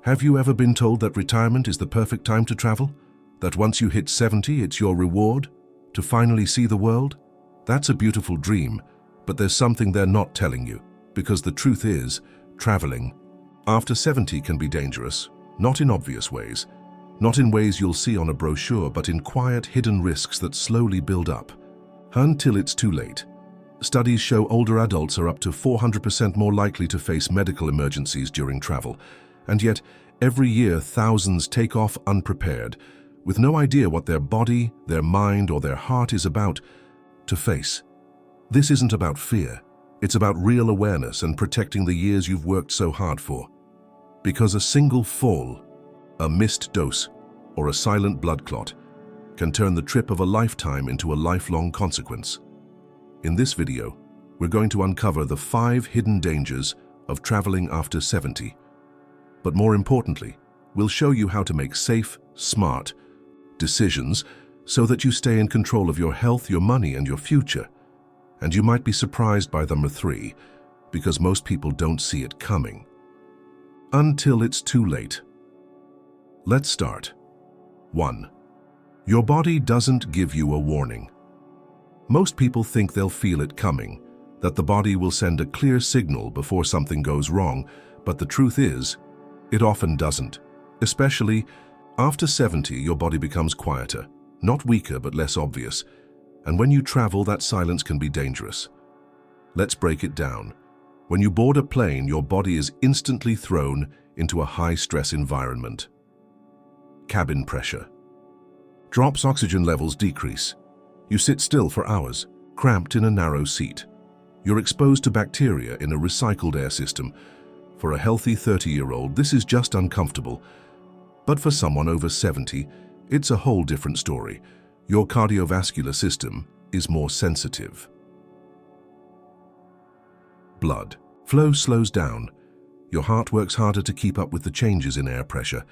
Have you ever been told that retirement is the perfect time to travel? That once you hit 70, it's your reward to finally see the world? That's a beautiful dream, but there's something they're not telling you, because the truth is, traveling after 70 can be dangerous, not in obvious ways, not in ways you'll see on a brochure, but in quiet, hidden risks that slowly build up, until it's too late. Studies show older adults are up to 400% more likely to face medical emergencies during travel, and yet every year thousands take off unprepared, with no idea what their body, their mind, or their heart is about to face. This isn't about fear. It's about real awareness and protecting the years you've worked so hard for. Because a single fall, a missed dose, or a silent blood clot can turn the trip of a lifetime into a lifelong consequence. In this video, we're going to uncover the 5 hidden dangers of traveling after 70. But more importantly, we'll show you how to make safe, smart decisions so that you stay in control of your health, your money, and your future. And you might be surprised by number 3, because most people don't see it coming. Until it's too late. Let's start. 1. Your body doesn't give you a warning. Most people think they'll feel it coming, that the body will send a clear signal before something goes wrong, but the truth is, it often doesn't. Especially after 70, your body becomes quieter, not weaker but less obvious, and when you travel, that silence can be dangerous. Let's break it down. When you board a plane, your body is instantly thrown into a high-stress environment. Cabin pressure drops, oxygen levels decrease. You sit still for hours, cramped in a narrow seat. You're exposed to bacteria in a recycled air system. For a healthy 30-year-old, this is just uncomfortable. But for someone over 70, it's a whole different story. Your cardiovascular system is more sensitive. Blood flow slows down. Your heart works harder to keep up with the changes in air pressure.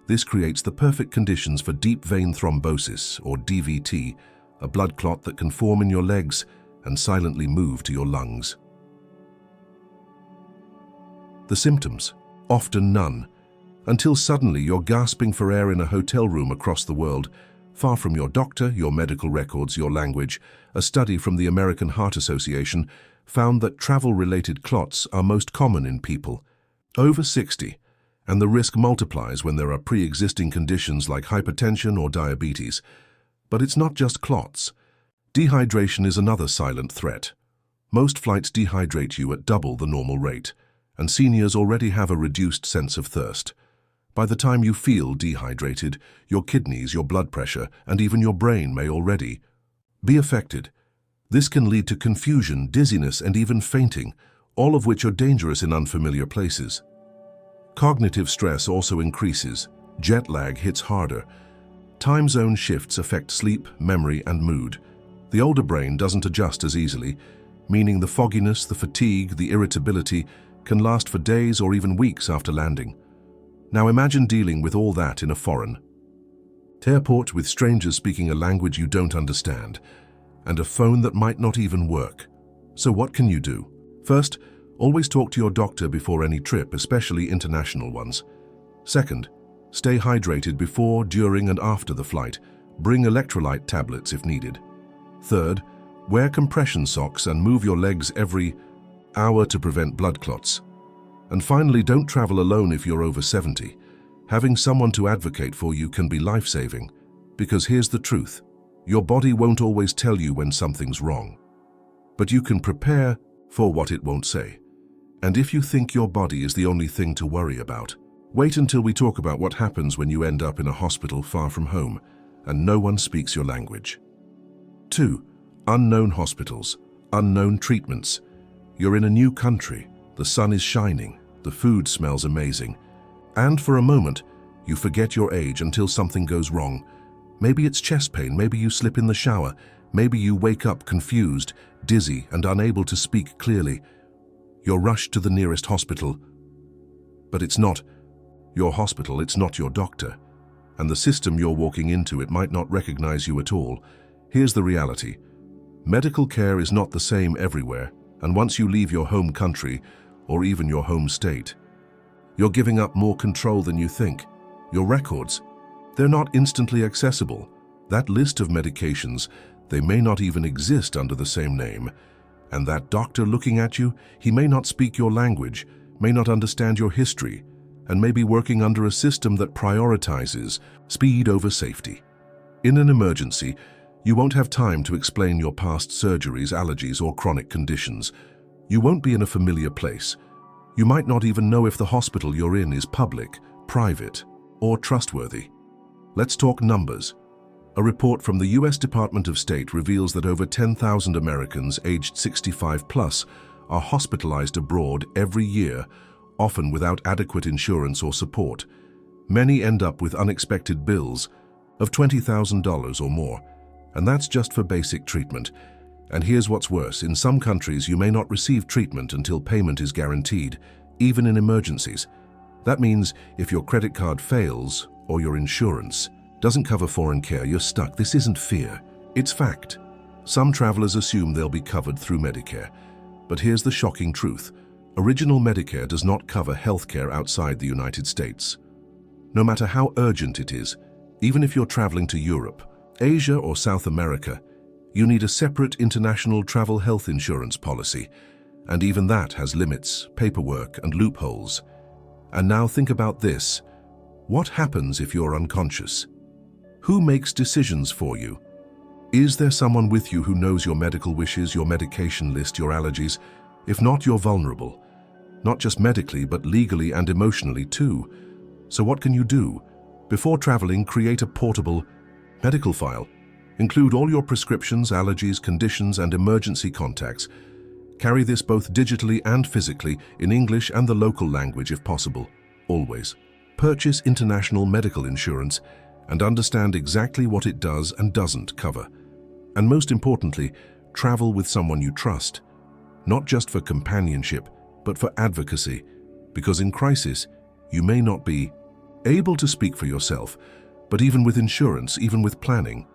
This creates the perfect conditions for deep vein thrombosis, or DVT, a blood clot that can form in your legs and silently move to your lungs. The symptoms? Often none, until suddenly you're gasping for air in a hotel room across the world, far from your doctor, your medical records, your language. A study from the American Heart Association found that travel-related clots are most common in people over 60, and the risk multiplies when there are pre-existing conditions like hypertension or diabetes. But it's not just clots. Dehydration is another silent threat. Most flights dehydrate you at double the normal rate, and seniors already have a reduced sense of thirst. By the time you feel dehydrated, your kidneys, your blood pressure, and even your brain may already be affected. This can lead to confusion, dizziness, and even fainting, all of which are dangerous in unfamiliar places. Cognitive stress also increases. Jet lag hits harder. Time zone shifts affect sleep, memory, and mood. The older brain doesn't adjust as easily, meaning the fogginess, the fatigue, the irritability can last for days or even weeks after landing. Now imagine dealing with all that in a foreign airport with strangers speaking a language you don't understand, and a phone that might not even work. So what can you do? First, always talk to your doctor before any trip, especially international ones. Second, stay hydrated before, during, and after the flight. Bring electrolyte tablets if needed. Third, wear compression socks and move your legs every hour to prevent blood clots. And finally, don't travel alone if you're over 70. Having someone to advocate for you can be life-saving, because here's the truth. Your body won't always tell you when something's wrong, but you can prepare for what it won't say. And if you think your body is the only thing to worry about, wait until we talk about what happens when you end up in a hospital far from home and no one speaks your language. 2. Unknown hospitals, unknown treatments. You're in a new country, the sun is shining, the food smells amazing, and for a moment, you forget your age until something goes wrong. Maybe it's chest pain, maybe you slip in the shower, maybe you wake up confused, dizzy, and unable to speak clearly. You're rushed to the nearest hospital, but it's not your hospital, it's not your doctor. And the system you're walking into, it might not recognize you at all. Here's the reality. Medical care is not the same everywhere, and once you leave your home country, or even your home state, You're giving up more control than you think. Your records, they're not instantly accessible. That list of medications, they may not even exist under the same name. And that doctor looking at you, he may not speak your language, may not understand your history, and may be working under a system that prioritizes speed over safety. In an emergency, you won't have time to explain your past surgeries, allergies, or chronic conditions. You won't be in a familiar place. You might not even know if the hospital you're in is public, private, or trustworthy. Let's talk numbers. A report from the US Department of State reveals that over 10,000 Americans aged 65 plus are hospitalized abroad every year, often without adequate insurance or support. Many end up with unexpected bills of $20,000 or more, and that's just for basic treatment. And here's what's worse, in some countries you may not receive treatment until payment is guaranteed, even in emergencies. That means if your credit card fails or your insurance doesn't cover foreign care, you're stuck. This isn't fear, it's fact. Some travelers assume they'll be covered through Medicare, but here's the shocking truth. Original Medicare does not cover healthcare outside the United States. No matter how urgent it is, even if you're traveling to Europe, Asia, or South America, you need a separate international travel health insurance policy, and even that has limits, paperwork, and loopholes. And now think about this. What happens if you're unconscious? Who makes decisions for you? Is there someone with you who knows your medical wishes, your medication list, your allergies? If not, you're vulnerable. Not just medically, but legally and emotionally too. So what can you do? Before traveling, create a portable medical file. Include all your prescriptions, allergies, conditions, and emergency contacts. Carry this both digitally and physically, in English and the local language if possible, always. Purchase international medical insurance and understand exactly what it does and doesn't cover. And most importantly, travel with someone you trust, not just for companionship, but for advocacy, because in crisis, you may not be able to speak for yourself, but even with insurance, even with planning,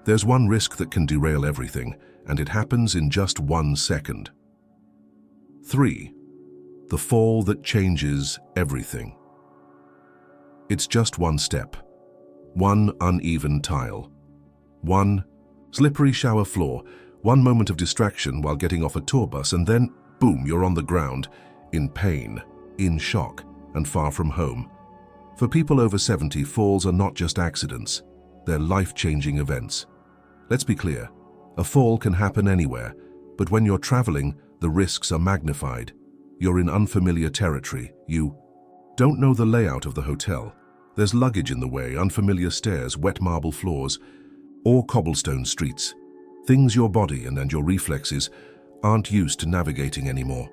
there's one risk that can derail everything, and it happens in just 1 second. 3. The fall that changes everything. It's just one step. One uneven tile. One slippery shower floor. One moment of distraction while getting off a tour bus, and then, boom, you're on the ground, in pain, in shock, and far from home. For people over 70, falls are not just accidents. They're life-changing events. Let's be clear. A fall can happen anywhere, but when you're traveling, the risks are magnified. You're in unfamiliar territory. You don't know the layout of the hotel. There's luggage in the way, unfamiliar stairs, wet marble floors, or cobblestone streets. Things your body and your reflexes aren't used to navigating anymore.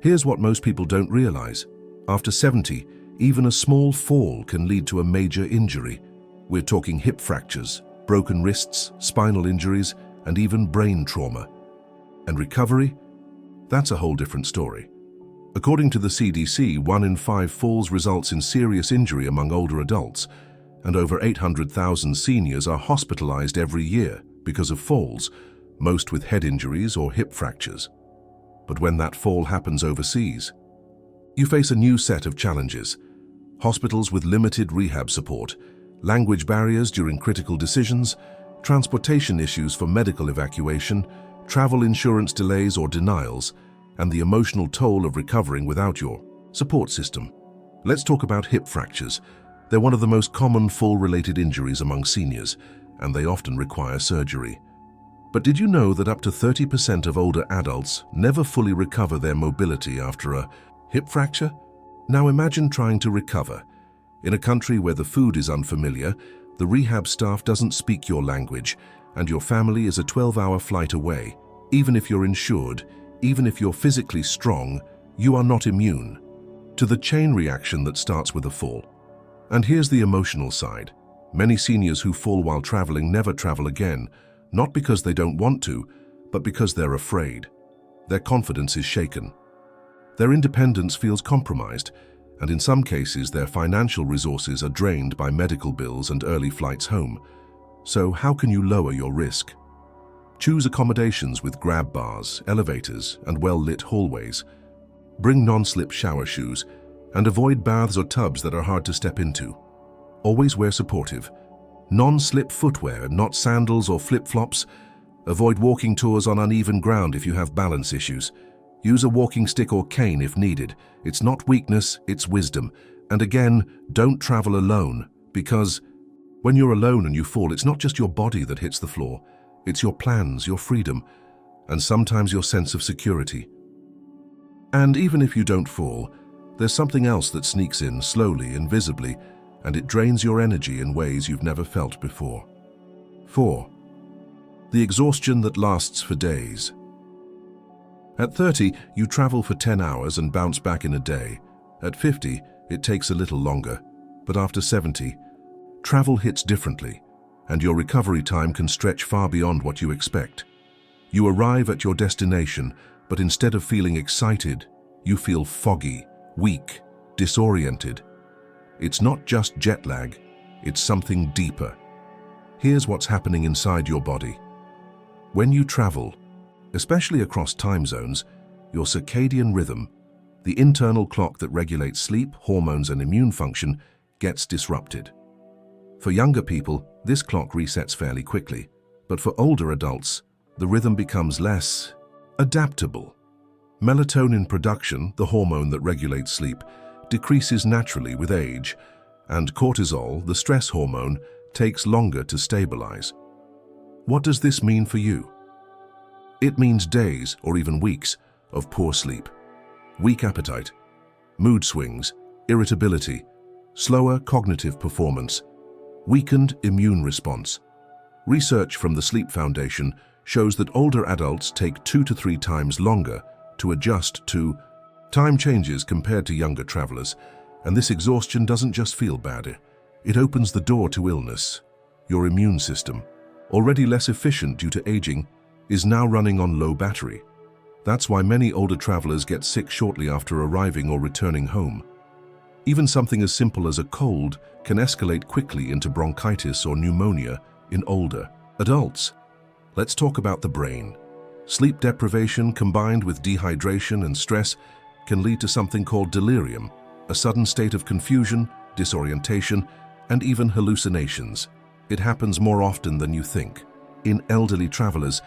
Here's what most people don't realize. After 70, even a small fall can lead to a major injury. We're talking hip fractures, broken wrists, spinal injuries, and even brain trauma. And recovery? That's a whole different story. According to the CDC, 1 in 5 falls results in serious injury among older adults, and over 800,000 seniors are hospitalized every year because of falls, most with head injuries or hip fractures. But when that fall happens overseas, you face a new set of challenges. Hospitals with limited rehab support, language barriers during critical decisions, transportation issues for medical evacuation, travel insurance delays or denials, and the emotional toll of recovering without your support system. Let's talk about hip fractures. They're one of the most common fall-related injuries among seniors, and they often require surgery. But did you know that up to 30% of older adults never fully recover their mobility after a hip fracture? Now imagine trying to recover. In a country where the food is unfamiliar, the rehab staff doesn't speak your language, and your family is a 12-hour flight away. Even if you're insured, even if you're physically strong, you are not immune to the chain reaction that starts with a fall. And here's the emotional side. Many seniors who fall while traveling never travel again, not because they don't want to, but because they're afraid. Their confidence is shaken. Their independence feels compromised, and in some cases their financial resources are drained by medical bills and early flights home. So how can you lower your risk? Choose accommodations with grab bars, elevators, and well-lit hallways. Bring non-slip shower shoes And avoid baths or tubs that are hard to step into. Always wear supportive, non-slip footwear, not sandals or flip-flops. Avoid walking tours on uneven ground if you have balance issues. Use a walking stick or cane if needed. It's not weakness, it's wisdom. And again, don't travel alone, because when you're alone and you fall, it's not just your body that hits the floor. It's your plans, your freedom, and sometimes your sense of security. And even if you don't fall, there's something else that sneaks in slowly, invisibly, and it drains your energy in ways you've never felt before. 4. The exhaustion that lasts for days. At 30, you travel for 10 hours and bounce back in a day. At 50, it takes a little longer. But after 70, travel hits differently, and your recovery time can stretch far beyond what you expect. You arrive at your destination, but instead of feeling excited, you feel foggy, weak, disoriented. It's not just jet lag, it's something deeper. Here's what's happening inside your body. When you travel, especially across time zones, your circadian rhythm, the internal clock that regulates sleep, hormones, and immune function, gets disrupted. For younger people, this clock resets fairly quickly, but for older adults, the rhythm becomes less adaptable. Melatonin production, the hormone that regulates sleep, decreases naturally with age, and cortisol, the stress hormone, takes longer to stabilize. What does this mean for you? It means days, or even weeks, of poor sleep, weak appetite, mood swings, irritability, slower cognitive performance, weakened immune response. Research from the Sleep Foundation shows that older adults take 2 to 3 times longer to adjust to time changes compared to younger travelers, and this exhaustion doesn't just feel bad. It opens the door to illness. Your immune system, already less efficient due to aging, is now running on low battery. That's why many older travelers get sick shortly after arriving or returning home. Even something as simple as a cold can escalate quickly into bronchitis or pneumonia in older adults. Let's talk about the brain. Sleep deprivation combined with dehydration and stress can lead to something called delirium, a sudden state of confusion, disorientation, and even hallucinations. It happens more often than you think. In elderly travelers,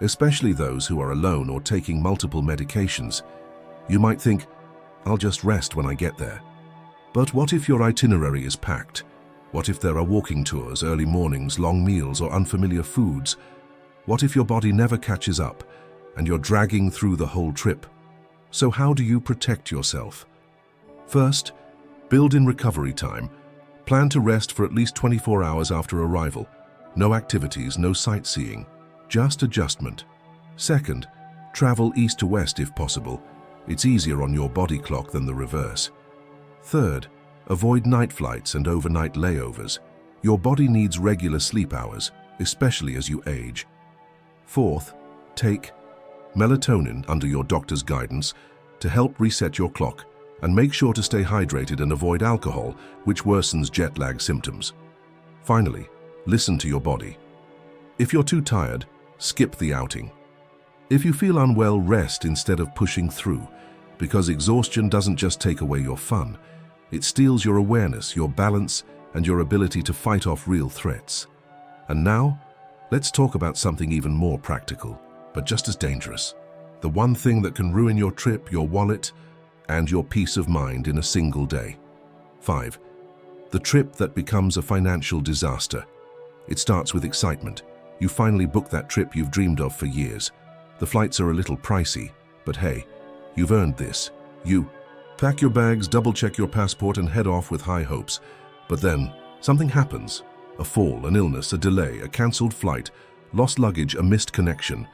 especially those who are alone or taking multiple medications, you might think, I'll just rest when I get there. But what if your itinerary is packed? What if there are walking tours, early mornings, long meals, or unfamiliar foods? What if your body never catches up and you're dragging through the whole trip? So how do you protect yourself? First, build in recovery time. Plan to rest for at least 24 hours after arrival. No activities, no sightseeing, just adjustment. Second, travel east to west if possible. It's easier on your body clock than the reverse. Third, avoid night flights and overnight layovers. Your body needs regular sleep hours, especially as you age. Fourth, take melatonin under your doctor's guidance to help reset your clock, and make sure to stay hydrated and avoid alcohol, which worsens jet lag symptoms. Finally, listen to your body. If you're too tired, skip the outing. If you feel unwell, rest instead of pushing through, because exhaustion doesn't just take away your fun, it steals your awareness, your balance, and your ability to fight off real threats. And now, let's talk about something even more practical, but just as dangerous. The one thing that can ruin your trip, your wallet, and your peace of mind in a single day. 5. The trip that becomes a financial disaster. It starts with excitement. You finally book that trip you've dreamed of for years. The flights are a little pricey, but hey, you've earned this. You pack your bags, double-check your passport, and head off with high hopes. But then, something happens. A fall, an illness, a delay, a cancelled flight, lost luggage, a missed connection.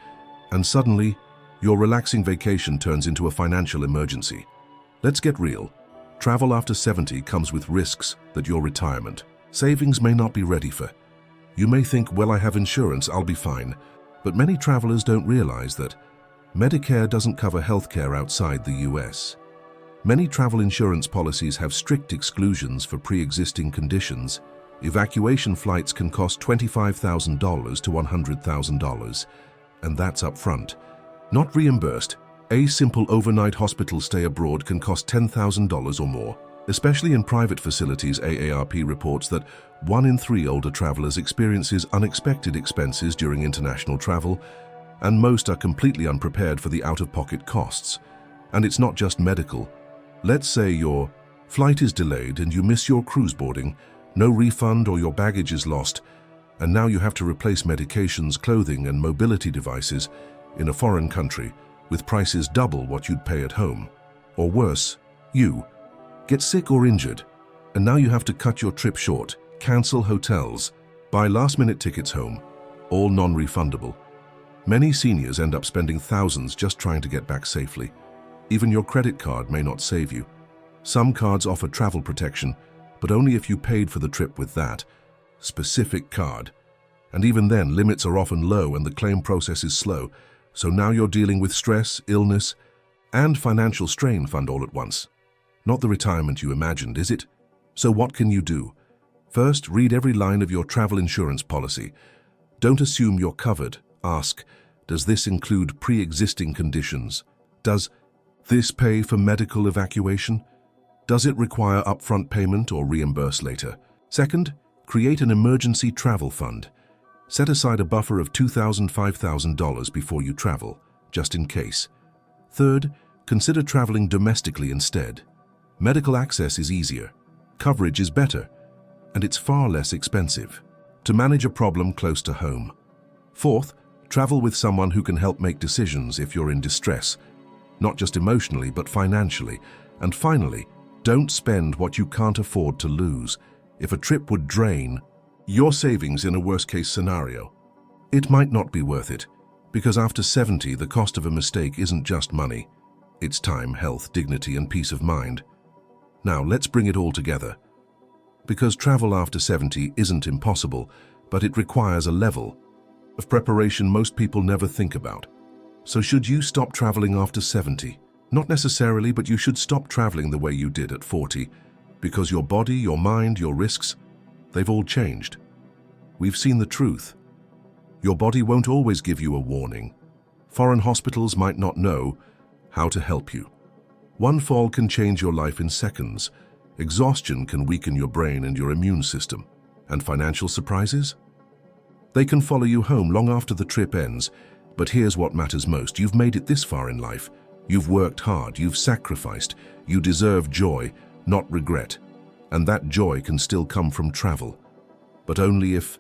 And suddenly, your relaxing vacation turns into a financial emergency. Let's get real. Travel after 70 comes with risks that your retirement savings may not be ready for. You may think, well, I have insurance, I'll be fine. But many travelers don't realize that Medicare doesn't cover healthcare outside the US. Many travel insurance policies have strict exclusions for pre-existing conditions. Evacuation flights can cost $25,000 to $100,000, and that's up front. Not reimbursed, A simple overnight hospital stay abroad can cost $10,000 or more. Especially in private facilities, AARP reports that 1 in 3 older travelers experiences unexpected expenses during international travel, and most are completely unprepared for the out-of-pocket costs. And it's not just medical. Let's say your flight is delayed and you miss your cruise boarding, no refund or your baggage is lost, and now you have to replace medications, clothing and mobility devices in a foreign country with prices double what you'd pay at home. Or worse, you get sick or injured, and now you have to cut your trip short, cancel hotels, buy last-minute tickets home, all non-refundable. Many seniors end up spending thousands just trying to get back safely. Even your credit card may not save you. Some cards offer travel protection, but only if you paid for the trip with that specific card. And even then, limits are often low and the claim process is slow, so now you're dealing with stress, illness, and financial strain fund all at once. Not the retirement you imagined, is it? So what can you do? First, read every line of your travel insurance policy. Don't assume you're covered. Ask, does this include pre-existing conditions? Does this pay for medical evacuation? Does it require upfront payment or reimburse later? Second, create an emergency travel fund. Set aside a buffer of $2,000, $5,000 before you travel, just in case. Third, consider traveling domestically instead. Medical access is easier, coverage is better, and it's far less expensive to manage a problem close to home. Fourth, travel with someone who can help make decisions if you're in distress, not just emotionally but financially. And finally, don't spend what you can't afford to lose. If a trip would drain your savings in a worst-case scenario, it might not be worth it, because after 70, the cost of a mistake isn't just money. It's time, health, dignity, and peace of mind. Now, let's bring it all together. Because travel after 70 isn't impossible, but it requires a level of preparation most people never think about. So should you stop traveling after 70? Not necessarily, but you should stop traveling the way you did at 40, because your body, your mind, your risks, they've all changed. We've seen the truth. Your body won't always give you a warning. Foreign hospitals might not know how to help you. One fall can change your life in seconds. Exhaustion can weaken your brain and your immune system. And financial surprises? They can follow you home long after the trip ends. But here's what matters most. You've made it this far in life. You've worked hard, you've sacrificed. You deserve joy, not regret. And that joy can still come from travel. But only if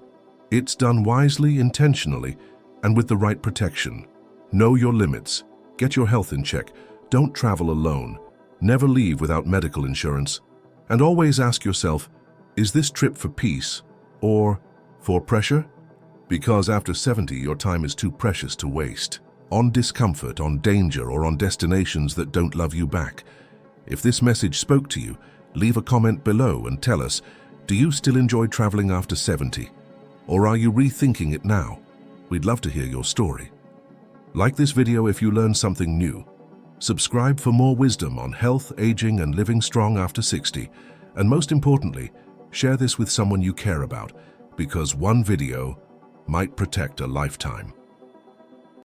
it's done wisely, intentionally, and with the right protection. Know your limits. Get your health in check. Don't travel alone. Never leave without medical insurance. And always ask yourself, is this trip for peace or for pressure? Because after 70, your time is too precious to waste on discomfort, on danger, or on destinations that don't love you back. If this message spoke to you, leave a comment below and tell us, do you still enjoy traveling after 70? Or are you rethinking it now? We'd love to hear your story. Like this video if you learned something new. Subscribe for more wisdom on health, aging, and living strong after 60. And most importantly, share this with someone you care about, because one video might protect a lifetime.